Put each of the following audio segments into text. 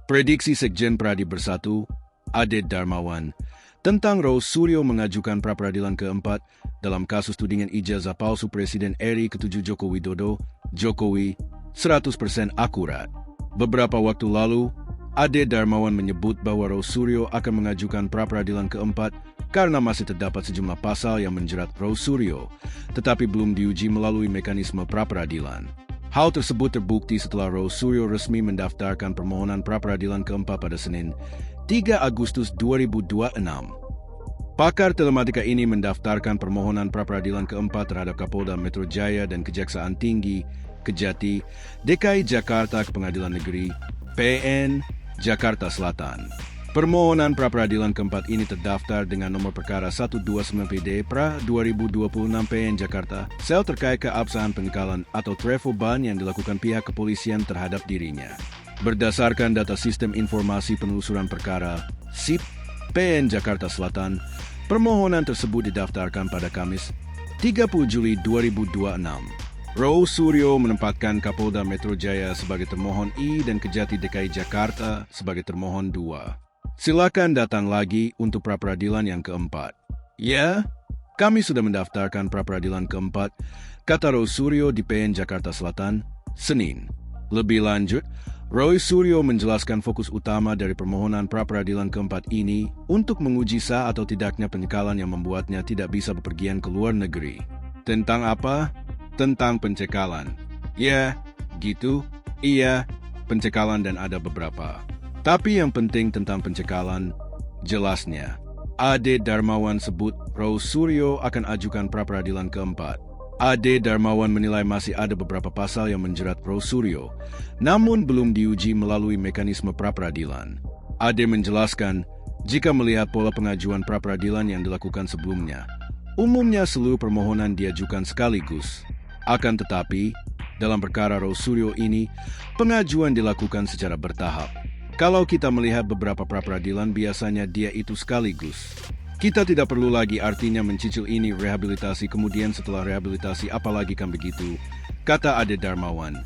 Prediksi Sekjen Pradi Bersatu, Ade Darmawan, tentang Roy Suryo mengajukan pra-peradilan keempat dalam kasus tudingan ijazah palsu Presiden RI ke-7 Joko Widodo, Jokowi, 100% akurat. Beberapa waktu lalu, Ade Darmawan menyebut bahwa Roy Suryo akan mengajukan pra-peradilan keempat karena masih terdapat sejumlah pasal yang menjerat Roy Suryo, tetapi belum diuji melalui mekanisme pra-peradilan. Hal tersebut terbukti setelah Roy Suryo resmi mendaftarkan permohonan pra-peradilan keempat pada Senin, 3 Agustus 2026. Pakar telematika ini mendaftarkan permohonan pra-peradilan keempat terhadap Kapolda Metro Jaya dan Kejaksaan Tinggi, Kejati, DKI Jakarta ke Pengadilan Negeri, PN, Jakarta Selatan. Permohonan pra-peradilan keempat ini terdaftar dengan nomor perkara 129PD pra 2026 PN Jakarta, sel terkait keabsahan pengekalan atau travel ban yang dilakukan pihak kepolisian terhadap dirinya. Berdasarkan data Sistem Informasi Penelusuran Perkara, SIP, PN Jakarta Selatan, permohonan tersebut didaftarkan pada Kamis, 30 Juli 2026. Roy Suryo menempatkan Kapolda Metro Jaya sebagai termohon I dan Kejati DKI Jakarta sebagai termohon 2. Silakan datang lagi untuk pra-peradilan yang keempat. Ya, kami sudah mendaftarkan pra-peradilan keempat, kata Roy Suryo di PN Jakarta Selatan, Senin. Lebih lanjut, Roy Suryo menjelaskan fokus utama dari permohonan pra-peradilan keempat ini untuk menguji sah atau tidaknya penyekalan yang membuatnya tidak bisa bepergian ke luar negeri. Tentang apa? Tentang pencekalan. Ya, gitu. Iya, pencekalan dan ada beberapa. Tapi yang penting tentang pencekalan, jelasnya. Ade Darmawan sebut Roy Suryo akan ajukan pra-peradilan keempat. Ade Darmawan menilai masih ada beberapa pasal yang menjerat Roy Suryo, namun belum diuji melalui mekanisme pra-peradilan. Ade menjelaskan, jika melihat pola pengajuan pra-peradilan yang dilakukan sebelumnya, umumnya seluruh permohonan diajukan sekaligus. Akan tetapi, dalam perkara Roy Suryo ini, pengajuan dilakukan secara bertahap. Kalau kita melihat beberapa pra-peradilan, biasanya dia itu sekaligus. Kita tidak perlu lagi artinya mencicil ini rehabilitasi kemudian setelah rehabilitasi apalagi kan begitu, kata Ade Darmawan.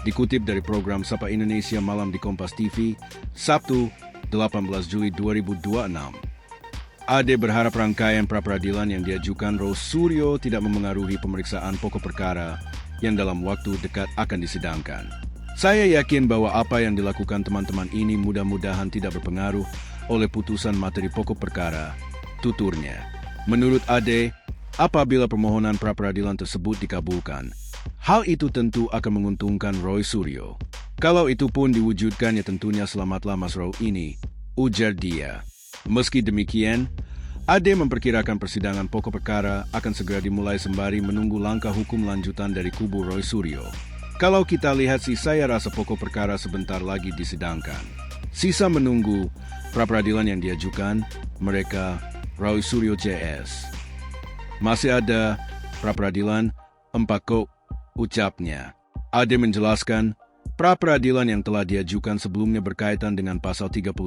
Dikutip dari program Sapa Indonesia Malam di Kompas TV, Sabtu, 18 Juli 2026. Ade berharap rangkaian pra-peradilan yang diajukan Roy Suryo tidak memengaruhi pemeriksaan pokok perkara yang dalam waktu dekat akan disidangkan. Saya yakin bahwa apa yang dilakukan teman-teman ini mudah-mudahan tidak berpengaruh oleh putusan materi pokok perkara, tuturnya. Menurut Ade, apabila permohonan pra-peradilan tersebut dikabulkan, hal itu tentu akan menguntungkan Roy Suryo. Kalau itu pun diwujudkan ya tentunya selamatlah Mas Roy ini, ujar dia. Meski demikian, Ade memperkirakan persidangan pokok perkara akan segera dimulai sembari menunggu langkah hukum lanjutan dari kubu Roy Suryo. Kalau kita lihat sih saya rasa pokok perkara sebentar lagi disidangkan. Sisa menunggu pra-peradilan yang diajukan mereka Roy Suryo CS. Masih ada pra-peradilan 4 kok, ucapnya. Ade menjelaskan, pra-peradilan yang telah diajukan sebelumnya berkaitan dengan pasal 32.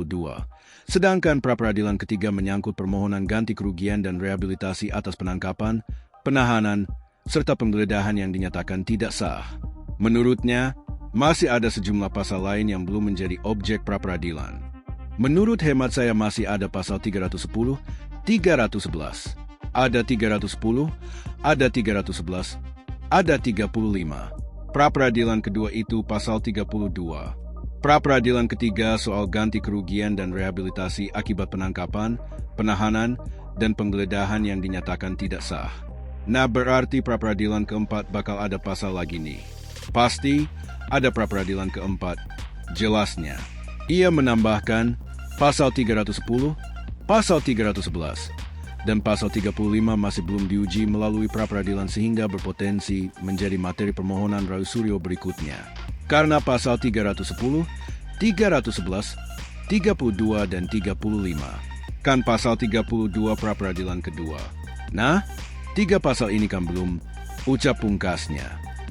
Sedangkan pra-peradilan ketiga menyangkut permohonan ganti kerugian dan rehabilitasi atas penangkapan, penahanan, serta penggeledahan yang dinyatakan tidak sah. Menurutnya, masih ada sejumlah pasal lain yang belum menjadi objek pra-peradilan. Menurut hemat saya masih ada pasal 310, 311, ada 310, ada 311, ada 35. Pra-peradilan kedua itu pasal 32. Pra-peradilan ketiga soal ganti kerugian dan rehabilitasi akibat penangkapan, penahanan, dan penggeledahan yang dinyatakan tidak sah. Nah berarti pra-peradilan keempat bakal ada pasal lagi nih. Pasti ada pra-peradilan keempat, jelasnya. Ia menambahkan pasal 310, pasal 311, dan pasal 35 masih belum diuji melalui pra-peradilan sehingga berpotensi menjadi materi permohonan Roy Suryo berikutnya. Karena pasal 310, 311, 32, dan 35. Kan pasal 32 pra-peradilan kedua. Nah, 3 pasal ini kan belum, ucap pungkasnya.